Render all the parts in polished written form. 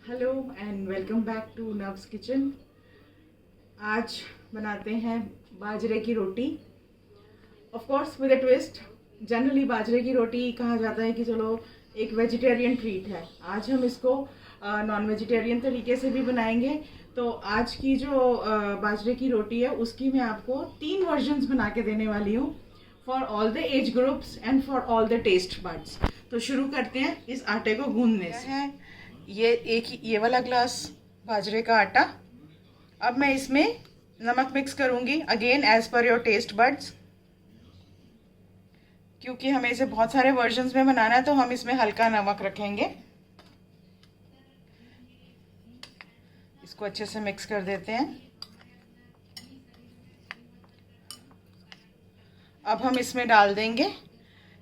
Hello and welcome back to Nav's kitchen. आज बनाते हैं बाजरे की रोटी, of course with a twist. Generally बाजरे की रोटी कहा जाता है कि चलो एक वेजिटेरियन ट्रीट है। आज हम इसको नॉन वेजिटेरियन तरीके से भी बनाएंगे। तो आज की जो बाजरे की रोटी है उसकी मैं आपको 3 वर्जन्स बना के देने वाली हूँ, for all the age groups and for all the taste buds. तो शुरू करते हैं इस आटे को गूंदने से। ये वाला ग्लास बाजरे का आटा। अब मैं इसमें नमक मिक्स करूंगी, again as per your taste buds. क्योंकि हमें इसे बहुत सारे वर्जन्स में बनाना है तो हम इसमें हल्का नमक रखेंगे। इसको अच्छे से मिक्स कर देते हैं। अब हम इसमें डाल देंगे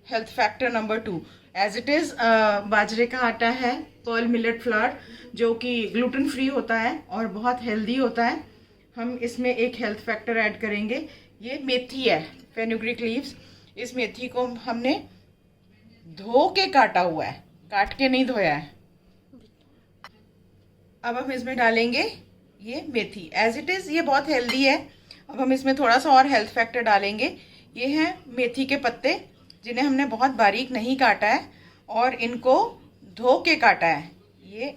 health factor number 2। As it is बाजरे का आटा है, पर्ल मिलेट फ्लावर, जो कि ग्लूटेन फ्री होता है और बहुत हेल्दी होता है। हम इसमें एक हेल्थ फैक्टर ऐड करेंगे। ये मेथी है, फेनुग्रीक लीव्स। इस मेथी को हमने धो के काटा हुआ है, काट के नहीं धोया है। अब हम इसमें डालेंगे ये मेथी। एज इट इज़ ये बहुत हेल्दी है। अब हम इसमें थोड़ा सा और हेल्थ फैक्टर डालेंगे। ये हैं मेथी के पत्ते, जिन्हें हमने बहुत बारीक नहीं काटा है और इनको धो के काटा है। ये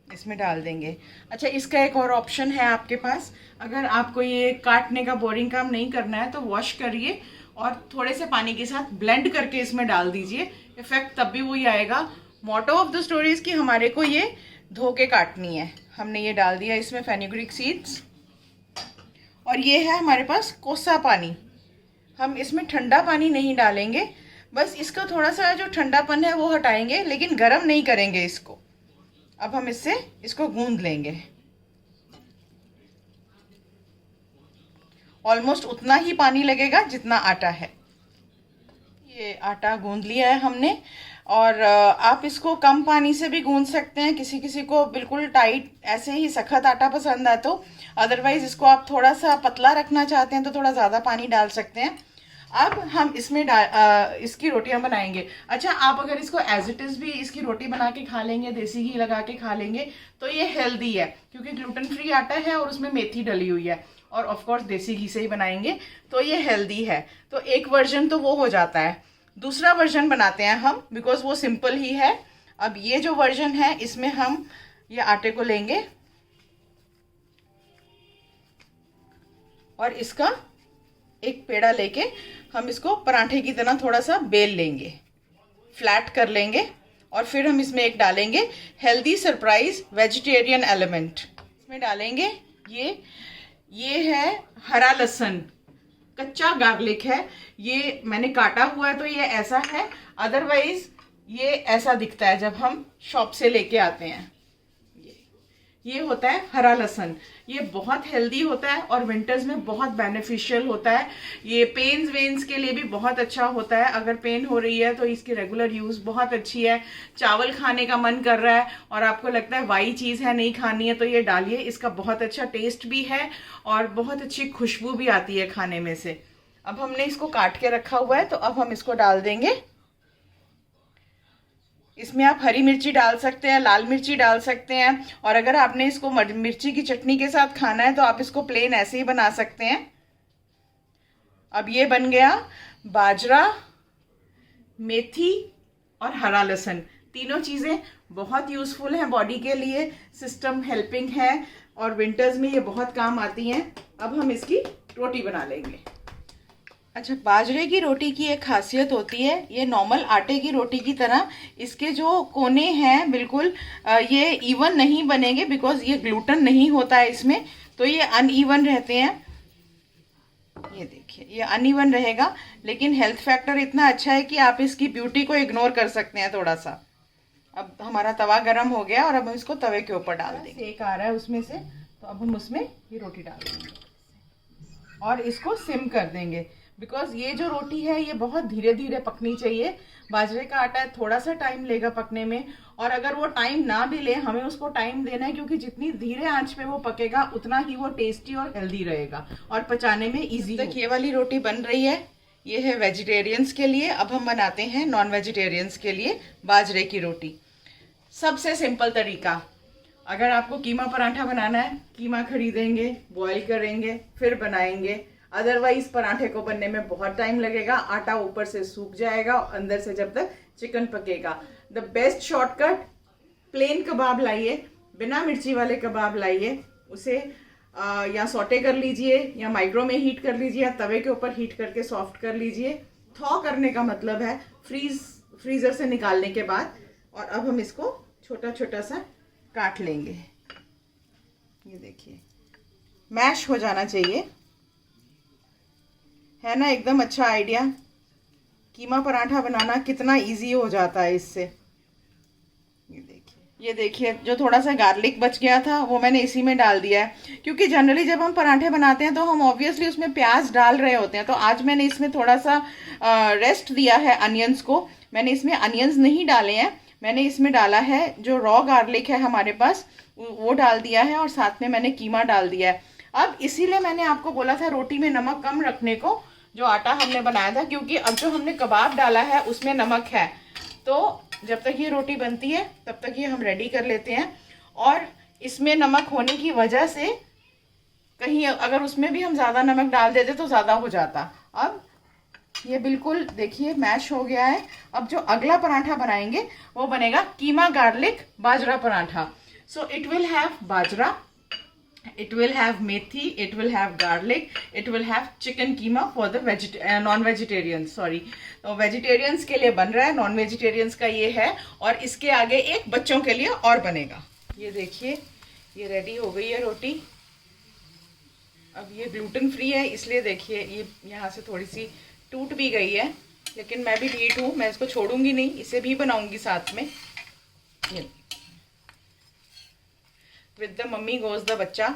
इसमें डाल देंगे। अच्छा, इसका एक और ऑप्शन है आपके पास। अगर आपको ये काटने का बोरिंग काम नहीं करना है तो वॉश करिए और थोड़े से पानी के साथ ब्लेंड करके इसमें डाल दीजिए। इफेक्ट तब भी वही आएगा। Motto of the story is कि हमारे को ये धो के काटनी है। हमने ये डाल दिया इसमें फेनुग्रीक सीड्स। और ये है हमारे पास कोसा पानी। हम इसमें ठंडा पानी नहीं डालेंगे, बस इसका थोड़ा सा जो ठंडापन है वो हटाएंगे, लेकिन गर्म नहीं करेंगे इसको। अब हम इसको गूंद लेंगे। ऑलमोस्ट उतना ही पानी लगेगा जितना आटा है। ये आटा गूंद लिया है हमने। और आप इसको कम पानी से भी गूंद सकते हैं। किसी किसी को बिल्कुल टाइट ऐसे ही सख्त आटा पसंद है तो। अदरवाइज इसको आप थोड़ा सा पतला रखना चाहते हैं तो थोड़ा ज़्यादा पानी डाल सकते हैं। अब हम इसमें इसकी रोटियां बनाएंगे। अच्छा, आप अगर इसको एज इट इज़ भी इसकी रोटी बना के खा लेंगे, देसी घी लगा के खा लेंगे, तो ये हेल्दी है क्योंकि ग्लूटेन फ्री आटा है और उसमें मेथी डली हुई है। और ऑफ कोर्स देसी घी से ही बनाएंगे तो ये हेल्दी है। तो एक वर्जन तो वो हो जाता है। दूसरा वर्जन बनाते हैं हम, बिकॉज वो सिंपल ही है। अब ये जो वर्जन है इसमें हम ये आटे को लेंगे और इसका एक पेड़ा लेके हम इसको पराठे की तरह थोड़ा सा बेल लेंगे, फ्लैट कर लेंगे। और फिर हम इसमें एक डालेंगे हेल्दी सरप्राइज वेजिटेरियन एलिमेंट। इसमें डालेंगे ये है हरा लहसुन, कच्चा गार्लिक है। ये मैंने काटा हुआ है तो ये ऐसा है, अदरवाइज ये ऐसा दिखता है जब हम शॉप से लेके आते हैं। ये होता है हरा लहसुन। ये बहुत हेल्दी होता है और विंटर्स में बहुत बेनिफिशियल होता है। ये पेन्स वेन्स के लिए भी बहुत अच्छा होता है। अगर पेन हो रही है तो इसकी रेगुलर यूज़ बहुत अच्छी है। चावल खाने का मन कर रहा है और आपको लगता है वाई चीज़ है, नहीं खानी है, तो ये डालिए। इसका बहुत अच्छा टेस्ट भी है और बहुत अच्छी खुशबू भी आती है खाने में से। अब हमने इसको काट के रखा हुआ है तो अब हम इसको डाल देंगे। इसमें आप हरी मिर्ची डाल सकते हैं, लाल मिर्ची डाल सकते हैं। और अगर आपने इसको मिर्ची की चटनी के साथ खाना है तो आप इसको प्लेन ऐसे ही बना सकते हैं। अब ये बन गया बाजरा, मेथी और हरा लहसुन। तीनों चीज़ें बहुत यूज़फुल हैं बॉडी के लिए, सिस्टम हेल्पिंग है और विंटर्स में ये बहुत काम आती हैं। अब हम इसकी रोटी बना लेंगे। अच्छा, बाजरे की रोटी की एक खासियत होती है, ये नॉर्मल आटे की रोटी की तरह इसके जो कोने हैं बिल्कुल ये इवन नहीं बनेंगे, बिकॉज ये ग्लूटेन नहीं होता है इसमें, तो ये अनइवन रहते हैं। ये देखिए, ये अनइवन रहेगा, लेकिन हेल्थ फैक्टर इतना अच्छा है कि आप इसकी ब्यूटी को इग्नोर कर सकते हैं थोड़ा सा। अब हमारा तवा गर्म हो गया और अब हम इसको तवे के ऊपर डाल देंगे। एक आ रहा है उसमें से, तो अब हम उसमें ये रोटी डाल देंगे और इसको सिम कर देंगे। बिकॉज ये जो रोटी है ये बहुत धीरे धीरे पकनी चाहिए। बाजरे का आटा है, थोड़ा सा टाइम लेगा पकने में, और अगर वो टाइम ना भी ले हमें उसको टाइम देना है, क्योंकि जितनी धीरे आंच पे वो पकेगा उतना ही वो टेस्टी और हेल्दी रहेगा और पचाने में इजी। तक ये वाली रोटी बन रही है, ये है वेजिटेरियंस के लिए। अब हम बनाते हैं नॉन वेजिटेरियंस के लिए बाजरे की रोटी। सबसे सिंपल तरीका, अगर आपको कीमा पराठा बनाना है, कीमा खरीदेंगे, बॉईल करेंगे, फिर बनाएंगे। अदरवाइज पराठे को बनने में बहुत टाइम लगेगा, आटा ऊपर से सूख जाएगा अंदर से जब तक चिकन पकेगा। द बेस्ट शॉर्टकट, प्लेन कबाब लाइए, बिना मिर्ची वाले कबाब लाइए, उसे या सौटे कर लीजिए या माइक्रो में हीट कर लीजिए या तवे के ऊपर हीट करके सॉफ्ट कर लीजिए। थॉ करने का मतलब है फ्रीजर से निकालने के बाद। और अब हम इसको छोटा छोटा सा काट लेंगे। ये देखिए मैश हो जाना चाहिए, है ना, एकदम अच्छा आइडिया। कीमा पराठा बनाना कितना इजी हो जाता है इससे। ये देखिए जो थोड़ा सा गार्लिक बच गया था वो मैंने इसी में डाल दिया है, क्योंकि जनरली जब हम पराठे बनाते हैं तो हम ऑब्वियसली उसमें प्याज डाल रहे होते हैं। तो आज मैंने इसमें थोड़ा सा रेस्ट दिया है अनियंस को। मैंने इसमें अनियंस नहीं डाले हैं, मैंने इसमें डाला है जो रॉ गार्लिक है हमारे पास, वो डाल दिया है और साथ में मैंने कीमा डाल दिया है। अब इसीलिए मैंने आपको बोला था रोटी में नमक कम रखने को, जो आटा हमने बनाया था, क्योंकि अब जो हमने कबाब डाला है उसमें नमक है। तो जब तक ये रोटी बनती है तब तक ये हम रेडी कर लेते हैं। और इसमें नमक होने की वजह से कहीं अगर उसमें भी हम ज़्यादा नमक डाल देते तो ज़्यादा हो जाता। अब ये बिल्कुल देखिए मैश हो गया है। अब जो अगला पराठा बनाएंगे वो बनेगा कीमा गार्लिक बाजरा paratha. So it will have bajra, it will have methi, it will have garlic, it will have chicken keema for the non-vegetarians, sorry, तो वेजिटेरियंस के लिए बन रहा है, नॉन वेजिटेरियंस का ये है। और इसके आगे एक बच्चों के लिए और बनेगा। ये देखिए ये रेडी हो गई है रोटी। अब ये ग्लूटेन फ्री है इसलिए देखिए ये यहाँ से थोड़ी सी टूट भी गई है, लेकिन मैं भी ढीठ हूँ, मैं इसको छोड़ूंगी नहीं, इसे भी बनाऊंगी साथ में। With the mummy goes the बच्चा।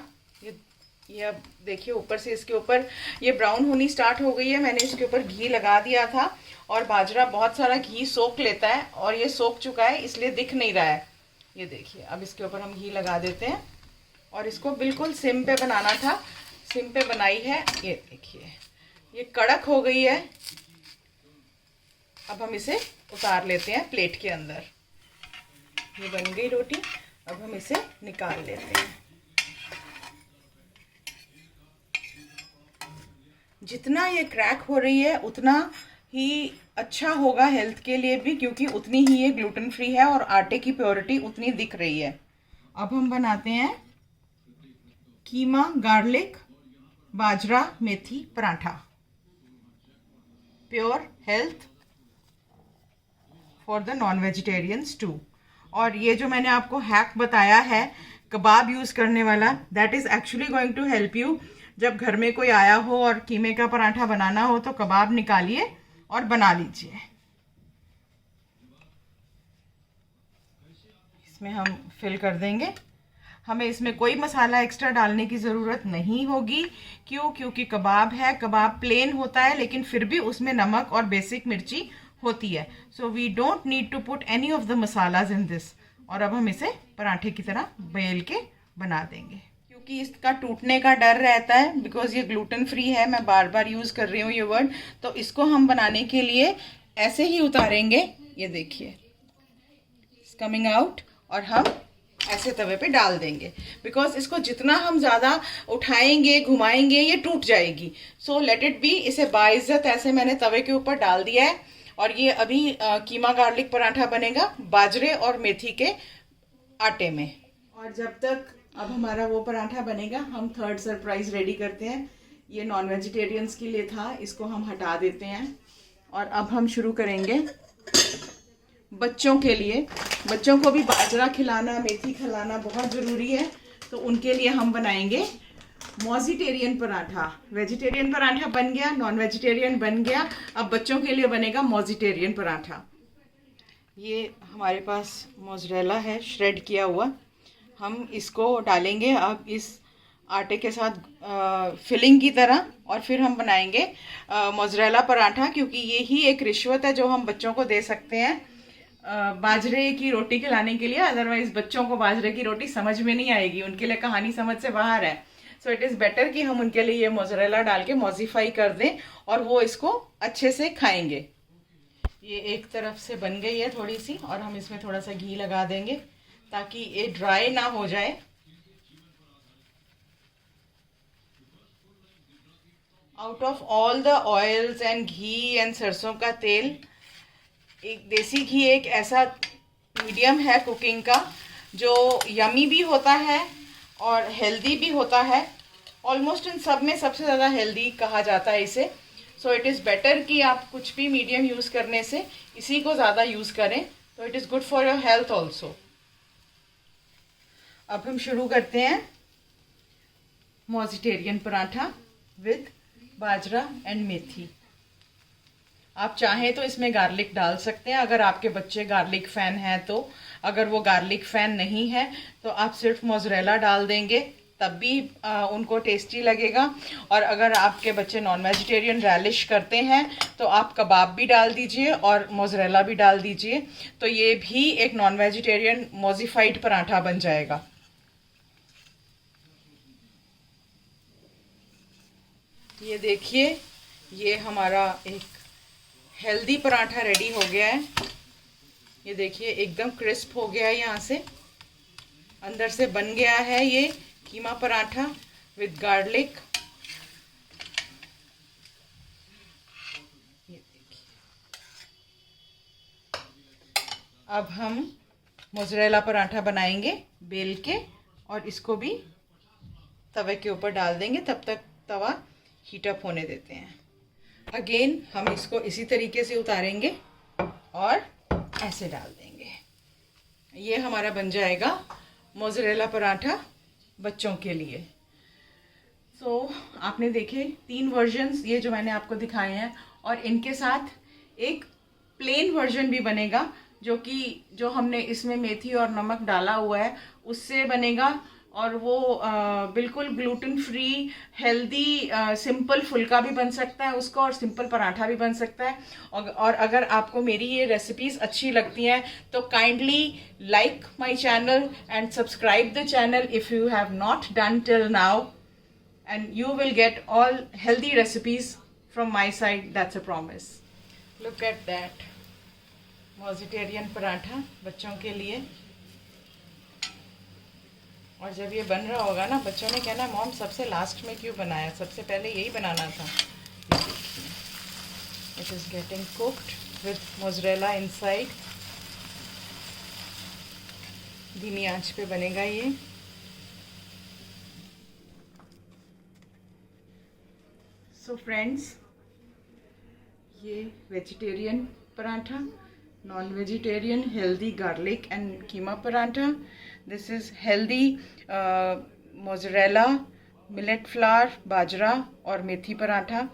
ये अब देखिए ऊपर से इसके ऊपर ये ब्राउन होनी स्टार्ट हो गई है। मैंने इसके ऊपर घी लगा दिया था और बाजरा बहुत सारा घी सोख लेता है और ये सोख चुका है इसलिए दिख नहीं रहा है। ये देखिए अब इसके ऊपर हम घी लगा देते हैं और इसको बिल्कुल सिम पे बनाना था, सिम पे बनाई है। ये देखिए ये कड़क हो गई है। अब हम इसे उतार लेते हैं प्लेट के अंदर। ये बन गई रोटी, अब हम इसे निकाल लेते हैं। जितना ये क्रैक हो रही है उतना ही अच्छा होगा हेल्थ के लिए भी, क्योंकि उतनी ही ये ग्लूटेन फ्री है और आटे की प्योरिटी उतनी दिख रही है। अब हम बनाते हैं कीमा गार्लिक बाजरा मेथी paratha, pure health for the non vegetarians too. और ये जो मैंने आपको हैक बताया है कबाब यूज़ करने वाला, that is actually going to help you. जब घर में कोई आया हो और कीमे का पराठा बनाना हो तो कबाब निकालिए और बना लीजिए। इसमें हम फिल कर देंगे। हमें इसमें कोई मसाला एक्स्ट्रा डालने की ज़रूरत नहीं होगी। क्यों? क्योंकि कबाब है, कबाब प्लेन होता है लेकिन फिर भी उसमें नमक और बेसिक मिर्ची होती है। So we don't need to put any of the masalas in this. और अब हम इसे पराठे की तरह बेल के बना देंगे। क्योंकि इसका टूटने का डर रहता है बिकॉज ये ग्लूटेन फ्री है, मैं बार बार यूज़ कर रही हूँ ये वर्ड, तो इसको हम बनाने के लिए ऐसे ही उतारेंगे। ये देखिए इट्स कमिंग आउट और हम ऐसे तवे पे डाल देंगे, बिकॉज इसको जितना हम ज़्यादा उठाएंगे घुमाएंगे ये टूट जाएगी। So let it be. इसे बाइज्जत ऐसे मैंने तवे के ऊपर डाल दिया है और ये अभी कीमा गार्लिक पराठा बनेगा बाजरे और मेथी के आटे में। और जब तक अब हमारा वो पराठा बनेगा हम थर्ड सरप्राइज रेडी करते हैं। ये नॉन वेजिटेरियंस के लिए था, इसको हम हटा देते हैं और अब हम शुरू करेंगे बच्चों के लिए। बच्चों को भी बाजरा खिलाना, मेथी खिलाना बहुत ज़रूरी है, तो उनके लिए हम बनाएंगे मॉजिटेरियन पराठा। वेजिटेरियन पराठा बन गया, नॉन वेजिटेरियन बन गया, अब बच्चों के लिए बनेगा मॉजिटेरियन पराठा। ये हमारे पास मोज़रेला है श्रेड किया हुआ, हम इसको डालेंगे अब इस आटे के साथ फिलिंग की तरह और फिर हम बनाएंगे मोज़रेला पराठा, क्योंकि ये ही एक रिश्वत है जो हम बच्चों को दे सकते हैं बाजरे की रोटी खिलाने के लिए। अदरवाइज बच्चों को बाजरे की रोटी समझ में नहीं आएगी, उनके लिए कहानी समझ से बाहर है। सो इट इज़ बेटर कि हम उनके लिए ये मोज़रेला डाल के मॉडिफाई कर दें और वो इसको अच्छे से खाएंगे। ये एक तरफ से बन गई है थोड़ी सी और हम इसमें थोड़ा सा घी लगा देंगे ताकि ये ड्राई ना हो जाए। Out of all the oils and ghee and सरसों का तेल, एक देसी घी एक ऐसा मीडियम है कुकिंग का जो यमी भी होता है और हेल्दी भी होता है। ऑलमोस्ट इन सब में सबसे ज़्यादा हेल्दी कहा जाता है इसे। सो इट इज़ बेटर कि आप कुछ भी मीडियम यूज़ करने से इसी को ज़्यादा यूज़ करें, तो it is good for your health also. अब हम शुरू करते हैं मॉजिटेरियन पराठा विद बाजरा एंड मेथी। आप चाहें तो इसमें गार्लिक डाल सकते हैं अगर आपके बच्चे गार्लिक फ़ैन हैं तो। अगर वो गार्लिक फ़ैन नहीं है तो आप सिर्फ मोज़रेला डाल देंगे, तब भी उनको टेस्टी लगेगा। और अगर आपके बच्चे नॉन वेजिटेरियन रैलिश करते हैं तो आप कबाब भी डाल दीजिए और मोज़रेला भी डाल दीजिए, तो ये भी एक नॉन वेजिटेरियन मोजिफाइड पराठा बन जाएगा। ये देखिए, ये हमारा एक हेल्दी पराठा रेडी हो गया है। ये देखिए एकदम क्रिस्प हो गया है, यहाँ से अंदर से बन गया है ये कीमा पराठा विद गार्लिक। ये देखिए, अब हम मोज़रेला पराठा बनाएंगे बेल के और इसको भी तवे के ऊपर डाल देंगे। तब तक तवा हीट अप होने देते हैं। अगेन हम इसको इसी तरीके से उतारेंगे और ऐसे डाल देंगे। ये हमारा बन जाएगा मोज़रेला पराठा बच्चों के लिए। सो आपने देखे 3 वर्जन्स ये जो मैंने आपको दिखाए हैं, और इनके साथ एक प्लेन वर्जन भी बनेगा जो हमने इसमें मेथी और नमक डाला हुआ है उससे बनेगा। और वो बिल्कुल ग्लूटेन फ्री हेल्दी सिंपल फुल्का भी बन सकता है उसका, और सिंपल पराठा भी बन सकता है। और अगर आपको मेरी ये रेसिपीज़ अच्छी लगती हैं तो kindly like my channel and subscribe the channel if you have not done till now, and you will get all healthy recipes from my side, that's a promise. Look at that मॉजिटेरियन पराठा बच्चों के लिए। और जब ये बन रहा होगा ना, बच्चों ने कहना मॉम सबसे लास्ट में क्यों बनाया, सबसे पहले यही बनाना था। It is getting cooked with mozzarella inside. धीमी आंच पे बनेगा ये। सो फ्रेंड्स, ये vegetarian paratha, non vegetarian healthy garlic and keema paratha. This is healthy mozzarella, millet flour, बाजरा और मेथी पराठा।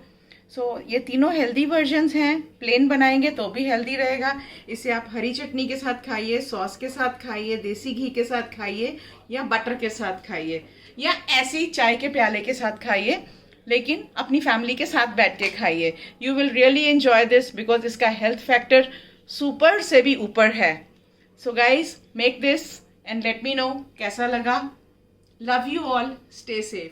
सो ये तीनों हेल्दी वर्जन्स हैं। प्लेन बनाएंगे तो भी हेल्दी रहेगा। इसे आप हरी चटनी के साथ खाइए, सॉस के साथ खाइए, देसी घी के साथ खाइए, या बटर के साथ खाइए, या ऐसे ही चाय के प्याले के साथ खाइए, लेकिन अपनी फैमिली के साथ बैठ के खाइए। You will really enjoy this because इसका हेल्थ फैक्टर सुपर से भी ऊपर है। So guys, make this and let me know कैसा लगा। Love you all, stay safe.